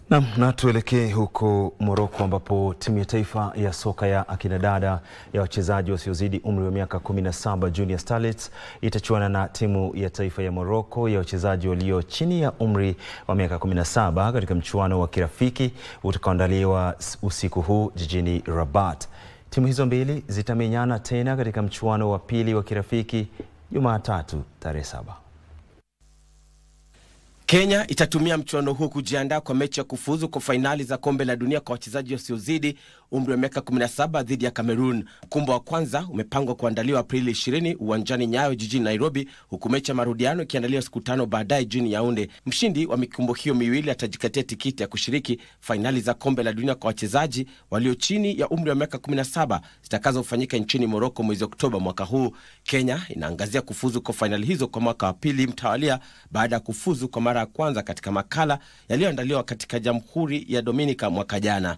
Na tuelekee huko Morocco ambapo timu ya taifa ya soka ya akina dada ya wachezaji wasiozidi umri wa miaka 17 Junior Starlets itachuana na timu ya taifa ya Morocco ya wachezaji walio chini ya umri wa miaka 17 katika mchuano wa kirafiki utakaoandaliwa usiku huu jijini Rabat. Timu hizo mbili zitamenyana tena katika mchuano wa pili wa kirafiki Jumatatu tarehe 7. Kenya itatumia mchuano huu kujiandaa kwa mechi ya kufuzu kwa fainali za kombe la dunia kwa wachezaji wasiozidi umri wa miaka 17 dhidi ya Cameroon. Mkumbo wa kwanza umepangwa kuandaliwa Aprili 20 uwanjani Nyayo jijini Nairobi, huku mechi ya marudiano ikiandaliwa siku 5 baadaye jijini Yaounde. Mshindi wa mikumbo hiyo miwili atajikatia tikiti ya kushiriki fainali za kombe la dunia kwa wachezaji walio chini ya umri wa miaka 17 zitakazofanyika nchini Morocco mwezi Oktoba mwaka huu. Kenya inaangazia kufuzu kwa fainali hizo kwa mwaka wa pili mtawalia baada ya kufuzu kwa mara ya kwanza katika makala yaliyoandaliwa katika Jamhuri ya Dominica mwaka jana.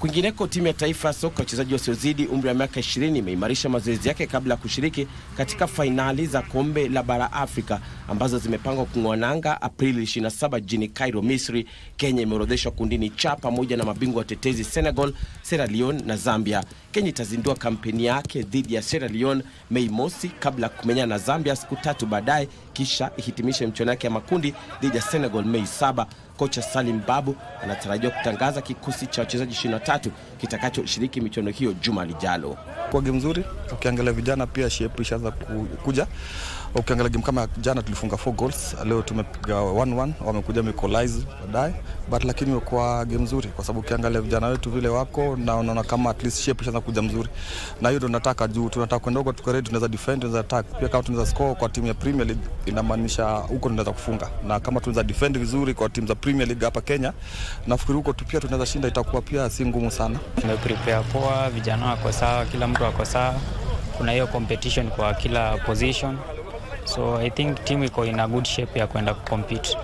Kwingineko, timu ya taifa ya soka wachezaji wasiozidi umri wa miaka 20 imeimarisha mazoezi yake kabla ya kushiriki katika fainali za kombe la bara Afrika ambazo zimepangwa kung'oananga Aprili 27 jijini Cairo, Misri. Kenya imeorodheshwa kundini cha pamoja na mabingwa watetezi Senegal, Sierra Leone na Zambia. Kenya itazindua kampeni yake dhidi ya Sierra Leone Mei Mosi kabla kumenyana na Zambia siku 3 baadaye, kisha ihitimishe mchuano yake ya makundi dhidi ya Senegal Mei 7. Kocha Salim Babu anatarajiwa kutangaza kikosi cha wachezaji 23 kitakachoshiriki michuano hiyo juma lijalo. Kwa game nzuri, ukiangalia vijana pia shape ishaanza kuja. Ukiangalia game kama jana tulifunga 4 goals, leo tumepiga 1-1, wamekuja equalize baadaye, but lakini kwa game nzuri kwa sababu ukiangalia vijana wetu vile wako na unaona kama at least shape ishaanza kuja mzuri. Na hiyo ndio tunataka juu, tunataka kwenda huko tuko ready, tunaweza defend, tunaweza attack. Pia kama tunaweza score kwa timu ya Premier League inamaanisha huko tunaweza kufunga. Na kama tunaweza defend vizuri kwa timu za Premier League hapa Kenya, nafikiri huko pia tunaweza shinda, itakuwa pia si ngumu sana. Tumeprepare poa, vijana wako sawa, kila mtu wako sawa. Kuna hiyo competition kwa kila position. So I think team iko in a good shape ya kwenda kucompete.